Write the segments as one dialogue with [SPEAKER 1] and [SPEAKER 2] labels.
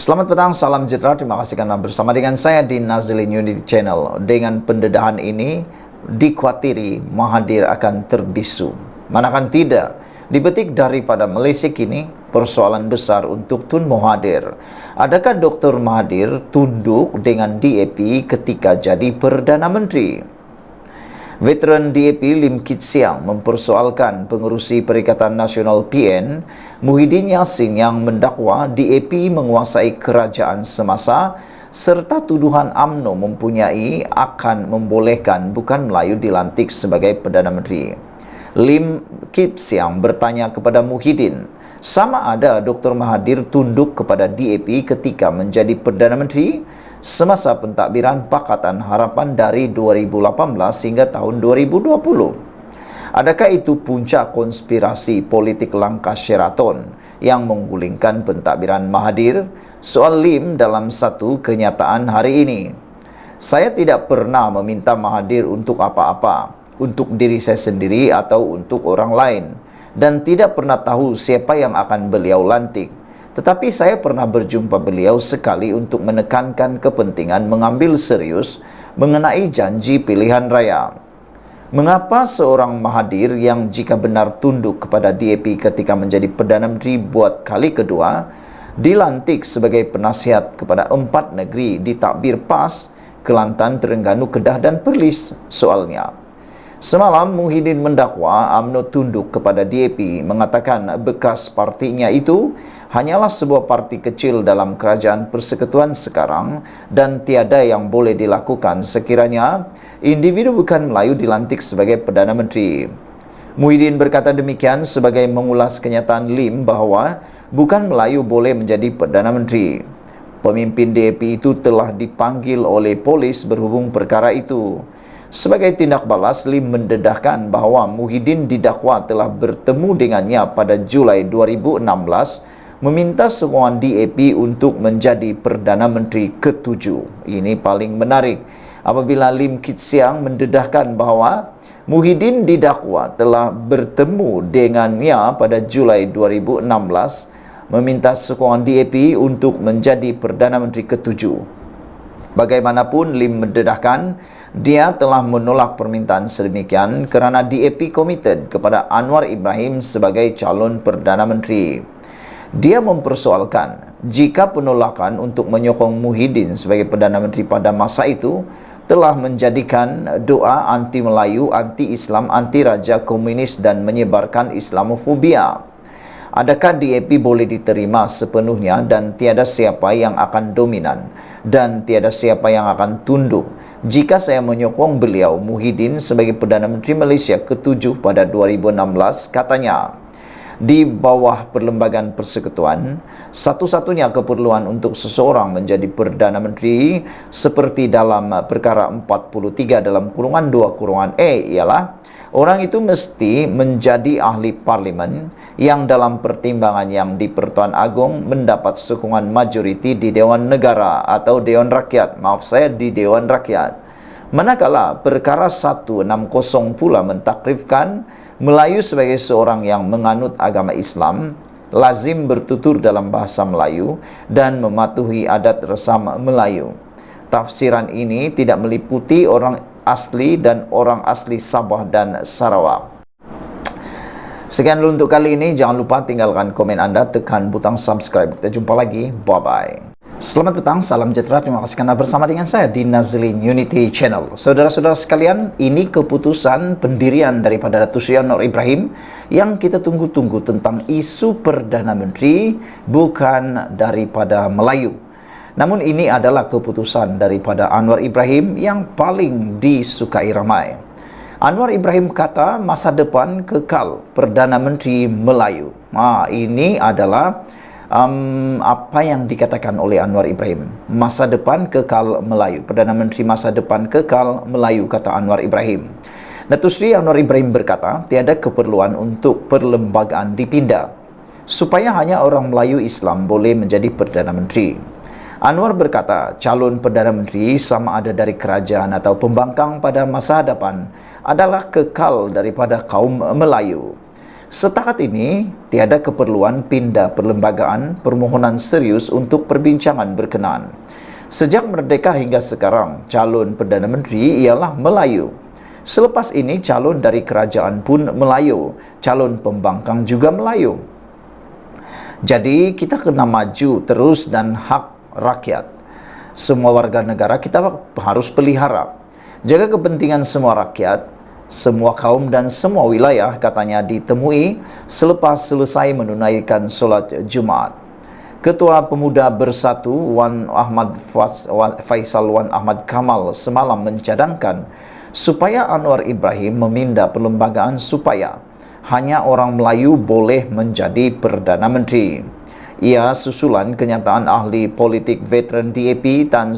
[SPEAKER 1] Selamat petang, salam sejahtera. Terima kasih karena bersama dengan saya di Nazilin Unity Channel. Dengan pendedahan ini, dikhawatiri Mahathir akan terbisu. Manakan tidak, dipetik daripada Malaysia kini, persoalan besar untuk Tun Mahathir. Adakah Dr. Mahathir tunduk dengan DAP ketika jadi Perdana Menteri? Veteran DAP Lim Kit Siang mempersoalkan pengerusi Perikatan Nasional PN Muhyiddin Yassin yang mendakwa DAP menguasai kerajaan semasa serta tuduhan UMNO mempunyai akan membolehkan bukan Melayu dilantik sebagai Perdana Menteri. Lim Kit Siang bertanya kepada Muhyiddin, sama ada Dr. Mahathir tunduk kepada DAP ketika menjadi Perdana Menteri semasa pentadbiran Pakatan Harapan dari 2018 hingga tahun 2020. Adakah itu puncak konspirasi politik langkah Sheraton yang menggulingkan pentadbiran Mahathir? Soal Lim dalam satu kenyataan hari ini. Saya tidak pernah meminta Mahathir untuk apa-apa, untuk diri saya sendiri atau untuk orang lain, dan tidak pernah tahu siapa yang akan beliau lantik. Tetapi saya pernah berjumpa beliau sekali untuk menekankan kepentingan mengambil serius mengenai janji pilihan raya. Mengapa seorang Mahathir yang jika benar tunduk kepada DAP ketika menjadi Perdana Menteri buat kali kedua, dilantik sebagai penasihat kepada 4 negeri di takbir PAS, Kelantan, Terengganu, Kedah dan Perlis? Soalnya, semalam Muhyiddin mendakwa UMNO tunduk kepada DAP, mengatakan bekas partinya itu hanyalah sebuah parti kecil dalam kerajaan persekutuan sekarang dan tiada yang boleh dilakukan sekiranya individu bukan Melayu dilantik sebagai Perdana Menteri. Muhyiddin berkata demikian sebagai mengulas kenyataan Lim bahawa bukan Melayu boleh menjadi Perdana Menteri. Pemimpin DAP itu telah dipanggil oleh polis berhubung perkara itu. Sebagai tindak balas, Lim mendedahkan bahawa Muhyiddin didakwa telah bertemu dengannya pada Julai 2016 meminta sokongan DAP untuk menjadi Perdana Menteri ke-7. Ini paling menarik apabila Lim Kit Siang mendedahkan bahawa Muhyiddin didakwa telah bertemu dengannya pada Julai 2016 meminta sokongan DAP untuk menjadi Perdana Menteri ke-7. Bagaimanapun, Lim mendedahkan dia telah menolak permintaan sedemikian kerana DAP komited kepada Anwar Ibrahim sebagai calon Perdana Menteri. Dia mempersoalkan jika penolakan untuk menyokong Muhyiddin sebagai Perdana Menteri pada masa itu telah menjadikan doa anti-Melayu, anti-Islam, anti-Raja Komunis dan menyebarkan Islamofobia. Adakah DAP boleh diterima sepenuhnya dan tiada siapa yang akan dominan dan tiada siapa yang akan tunduk jika saya menyokong beliau Muhyiddin sebagai Perdana Menteri Malaysia ke-7 pada 2016, katanya. Di bawah perlembagaan persekutuan, satu-satunya keperluan untuk seseorang menjadi Perdana Menteri seperti dalam perkara 43 dalam kurungan 2 kurungan E ialah orang itu mesti menjadi ahli parlimen yang dalam pertimbangan yang di Pertuan Agong mendapat sokongan majoriti di Dewan Negara atau Dewan Rakyat. Maaf saya, di Dewan Rakyat. Manakala perkara 160 pula mentakrifkan Melayu sebagai seorang yang menganut agama Islam, lazim bertutur dalam bahasa Melayu dan mematuhi adat resam Melayu. Tafsiran ini tidak meliputi orang asli dan orang asli Sabah dan Sarawak. Sekian dulu untuk kali ini. Jangan lupa tinggalkan komen Anda, tekan butang subscribe. Kita jumpa lagi. Bye-bye. Selamat petang, salam sejahtera. Terima kasih karena bersama dengan saya di Nazilin Unity Channel. Saudara-saudara sekalian, ini keputusan pendirian daripada Datuk Seri Anwar Ibrahim yang kita tunggu-tunggu tentang isu Perdana Menteri bukan daripada Melayu. Namun ini adalah keputusan daripada Anwar Ibrahim yang paling disukai ramai. Anwar Ibrahim kata masa depan kekal Perdana Menteri Melayu. Ini adalah apa yang dikatakan oleh Anwar Ibrahim. Masa depan kekal Melayu. Perdana Menteri masa depan kekal Melayu, kata Anwar Ibrahim. Datuk Seri Anwar Ibrahim berkata, tiada keperluan untuk perlembagaan dipindah supaya hanya orang Melayu Islam boleh menjadi Perdana Menteri. Anwar berkata, calon Perdana Menteri sama ada dari kerajaan atau pembangkang pada masa hadapan adalah kekal daripada kaum Melayu. Setakat ini, tiada keperluan pindah perlembagaan permohonan serius untuk perbincangan berkenaan. Sejak merdeka hingga sekarang, calon Perdana Menteri ialah Melayu. Selepas ini, calon dari kerajaan pun Melayu. Calon pembangkang juga Melayu. Jadi, kita kena maju terus dan hak rakyat. Semua warga negara kita harus pelihara. Jaga kepentingan semua rakyat, semua kaum dan semua wilayah, katanya ditemui selepas selesai menunaikan solat Jumaat. Ketua Pemuda Bersatu Wan Ahmad Faisal Wan Ahmad Kamal semalam mencadangkan supaya Anwar Ibrahim memindah perlembagaan supaya hanya orang Melayu boleh menjadi Perdana Menteri. Ia susulan kenyataan ahli politik veteran DAP Tan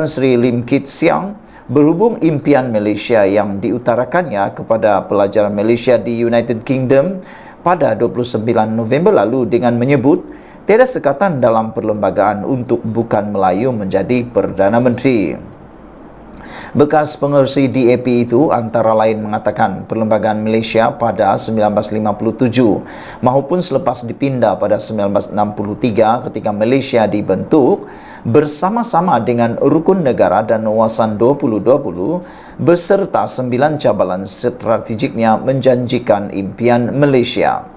[SPEAKER 1] Sri Lim Kit Siang berhubung impian Malaysia yang diutarakannya kepada pelajar Malaysia di United Kingdom pada 29 November lalu dengan menyebut tiada sekatan dalam perlembagaan untuk bukan Melayu menjadi Perdana Menteri. Bekas pengerusi DAP itu antara lain mengatakan perlembagaan Malaysia pada 1957 maupun selepas dipindah pada 1963 ketika Malaysia dibentuk bersama-sama dengan Rukun Negara dan Wawasan 2020 beserta 9 cabaran strategiknya menjanjikan impian Malaysia.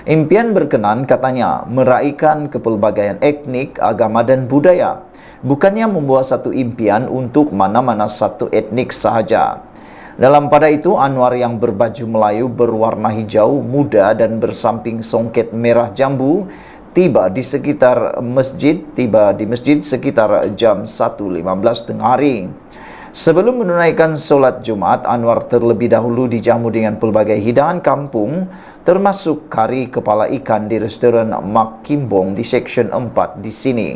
[SPEAKER 1] Impian berkenan katanya meraihkan kepelbagaian etnik, agama dan budaya, bukannya membuat satu impian untuk mana-mana satu etnik sahaja. Dalam pada itu, Anwar yang berbaju Melayu berwarna hijau muda dan bersamping songket merah jambu tiba di masjid sekitar jam 1.15 tengah hari. Sebelum menunaikan solat Jumat, Anwar terlebih dahulu dijamu dengan pelbagai hidangan kampung, termasuk kari kepala ikan di restoran Mak Kimbong di Seksyen 4 di sini.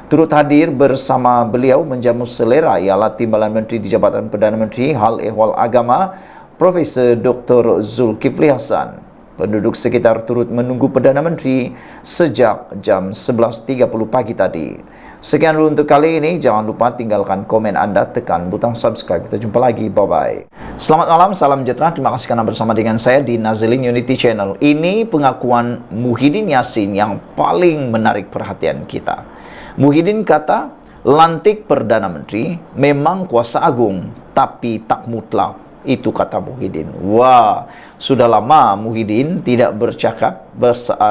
[SPEAKER 1] Turut hadir bersama beliau menjamu selera ialah Timbalan Menteri di Jabatan Perdana Menteri Hal Ehwal Agama, Profesor Dr. Zulkifli Hasan. Penduduk sekitar turut menunggu Perdana Menteri sejak jam 11.30 pagi tadi. Sekian dulu untuk kali ini. Jangan lupa tinggalkan komen Anda, tekan butang subscribe. Kita jumpa lagi. Bye-bye. Selamat malam, salam sejahtera. Terima kasih karena bersama dengan saya di Nazilin Unity Channel. Ini pengakuan Muhyiddin Yassin yang paling menarik perhatian kita. Muhyiddin kata, lantik Perdana Menteri memang kuasa agung, tapi tak mutlak. Itu kata Muhyiddin. Wah, sudah lama Muhyiddin tidak bercakap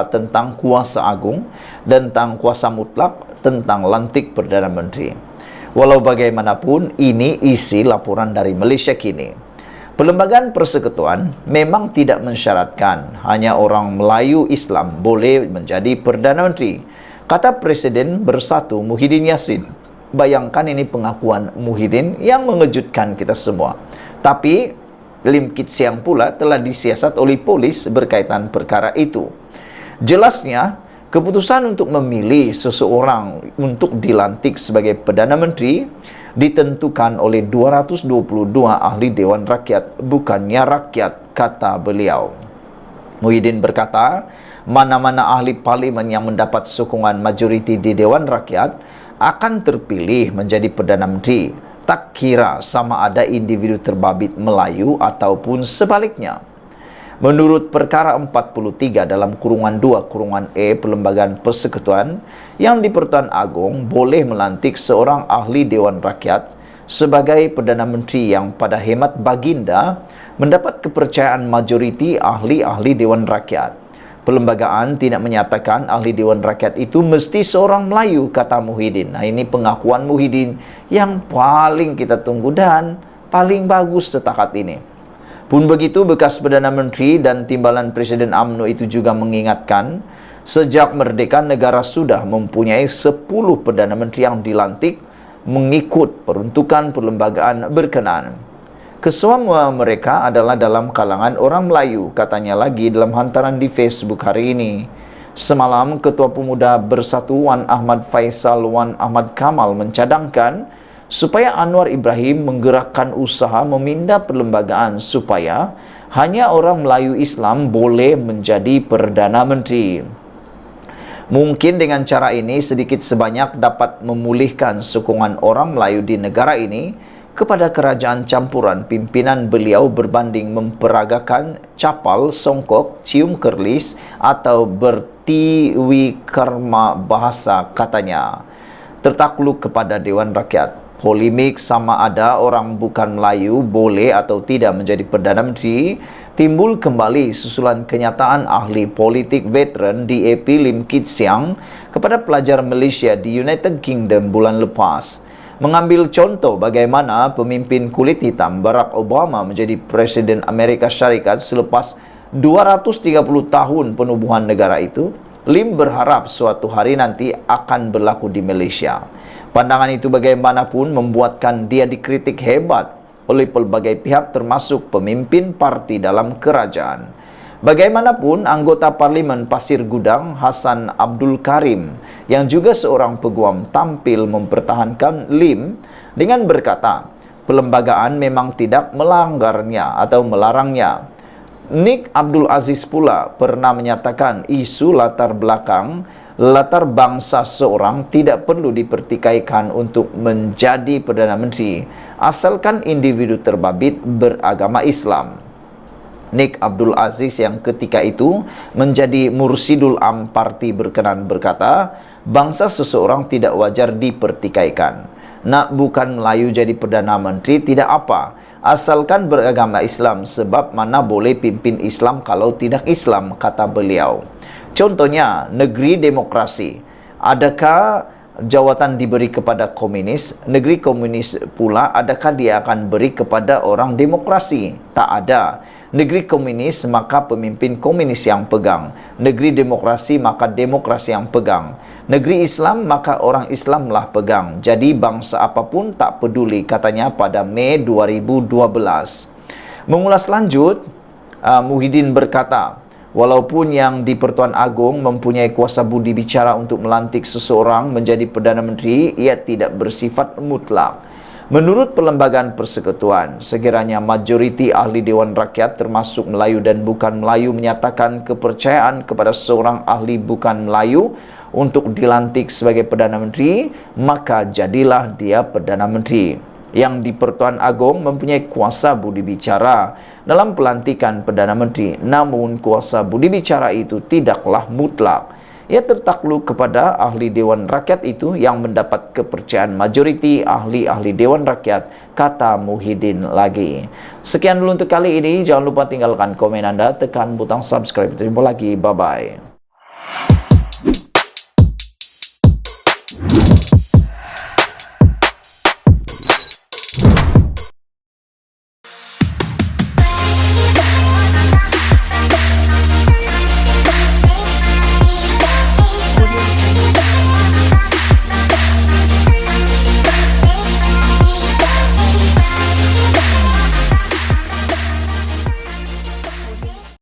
[SPEAKER 1] tentang kuasa agung, tentang kuasa mutlak, tentang lantik Perdana Menteri. Walau bagaimanapun, ini isi laporan dari Malaysia kini. Perlembagaan persekutuan memang tidak mensyaratkan hanya orang Melayu Islam boleh menjadi Perdana Menteri, kata Presiden Bersatu Muhyiddin Yassin. Bayangkan ini pengakuan Muhyiddin yang mengejutkan kita semua. Tapi Lim Kit Siang pula telah disiasat oleh polis berkaitan perkara itu. Jelasnya, keputusan untuk memilih seseorang untuk dilantik sebagai Perdana Menteri ditentukan oleh 222 ahli Dewan Rakyat, bukannya rakyat, kata beliau. Muhyiddin berkata, mana-mana ahli parlimen yang mendapat sokongan majoriti di Dewan Rakyat akan terpilih menjadi Perdana Menteri. Tak kira sama ada individu terbabit Melayu ataupun sebaliknya. Menurut perkara 43 dalam kurungan 2 kurungan E Perlembagaan Persekutuan, yang di Pertuan Agong boleh melantik seorang ahli Dewan Rakyat sebagai Perdana Menteri yang pada hemat baginda mendapat kepercayaan majoriti ahli-ahli Dewan Rakyat. Perlembagaan tidak menyatakan ahli Dewan Rakyat itu mesti seorang Melayu, kata Muhyiddin. Nah, ini pengakuan Muhyiddin yang paling kita tunggu dan paling bagus setakat ini. Pun begitu, bekas Perdana Menteri dan Timbalan Presiden UMNO itu juga mengingatkan, sejak merdeka negara sudah mempunyai 10 Perdana Menteri yang dilantik mengikut peruntukan perlembagaan berkenaan. Kesemua mereka adalah dalam kalangan orang Melayu, katanya lagi dalam hantaran di Facebook hari ini. Semalam, Ketua Pemuda Bersatu Wan Ahmad Faisal Wan Ahmad Kamal mencadangkan supaya Anwar Ibrahim menggerakkan usaha memindah perlembagaan supaya hanya orang Melayu Islam boleh menjadi Perdana Menteri. Mungkin dengan cara ini sedikit sebanyak dapat memulihkan sokongan orang Melayu di negara ini kepada kerajaan campuran pimpinan beliau berbanding memperagakan capal, songkok, cium kerlis atau bertiwikarma bahasa katanya. Tertakluk kepada Dewan Rakyat. Polemik sama ada orang bukan Melayu boleh atau tidak menjadi Perdana Menteri timbul kembali susulan kenyataan ahli politik veteran DAP Lim Kit Siang kepada pelajar Malaysia di United Kingdom bulan lepas. Mengambil contoh bagaimana pemimpin kulit hitam Barack Obama menjadi Presiden Amerika Syarikat selepas 230 tahun penubuhan negara itu, Lim berharap suatu hari nanti akan berlaku di Malaysia. Pandangan itu bagaimanapun membuatkan dia dikritik hebat oleh pelbagai pihak termasuk pemimpin parti dalam kerajaan. Bagaimanapun, anggota Parlimen Pasir Gudang Hassan Abdul Karim yang juga seorang peguam tampil mempertahankan Lim dengan berkata, perlembagaan memang tidak melanggarnya atau melarangnya. Nick Abdul Aziz pula pernah menyatakan isu latar bangsa seorang tidak perlu dipertikaikan untuk menjadi Perdana Menteri asalkan individu terbabit beragama Islam. Nick Abdul Aziz yang ketika itu menjadi Mursidul Am parti berkenan berkata, bangsa seseorang tidak wajar dipertikaikan. Nak bukan Melayu jadi Perdana Menteri tidak apa, asalkan beragama Islam, sebab mana boleh pimpin Islam kalau tidak Islam, kata beliau. Contohnya, negeri demokrasi. Adakah jawatan diberi kepada komunis? Negeri komunis pula, adakah dia akan beri kepada orang demokrasi? Tak ada. Negeri komunis, maka pemimpin komunis yang pegang. Negeri demokrasi, maka demokrasi yang pegang. Negeri Islam, maka orang Islamlah pegang. Jadi bangsa apapun tak peduli, katanya pada Mei 2012. Mengulas lanjut, Muhyiddin berkata, walaupun yang di Pertuan Agong mempunyai kuasa budi bicara untuk melantik seseorang menjadi Perdana Menteri, ia tidak bersifat mutlak. Menurut Perlembagaan Persekutuan, sekiranya majoriti ahli Dewan Rakyat termasuk Melayu dan bukan Melayu menyatakan kepercayaan kepada seorang ahli bukan Melayu untuk dilantik sebagai Perdana Menteri, maka jadilah dia Perdana Menteri. Yang di Pertuan Agong mempunyai kuasa budi bicara dalam pelantikan Perdana Menteri, namun kuasa budi bicara itu tidaklah mutlak. Ia tertakluk kepada ahli Dewan Rakyat itu yang mendapat kepercayaan majoriti ahli-ahli Dewan Rakyat, kata Muhyiddin lagi. Sekian dulu untuk kali ini. Jangan lupa tinggalkan komen Anda, tekan butang subscribe. Terima lagi. Bye-bye.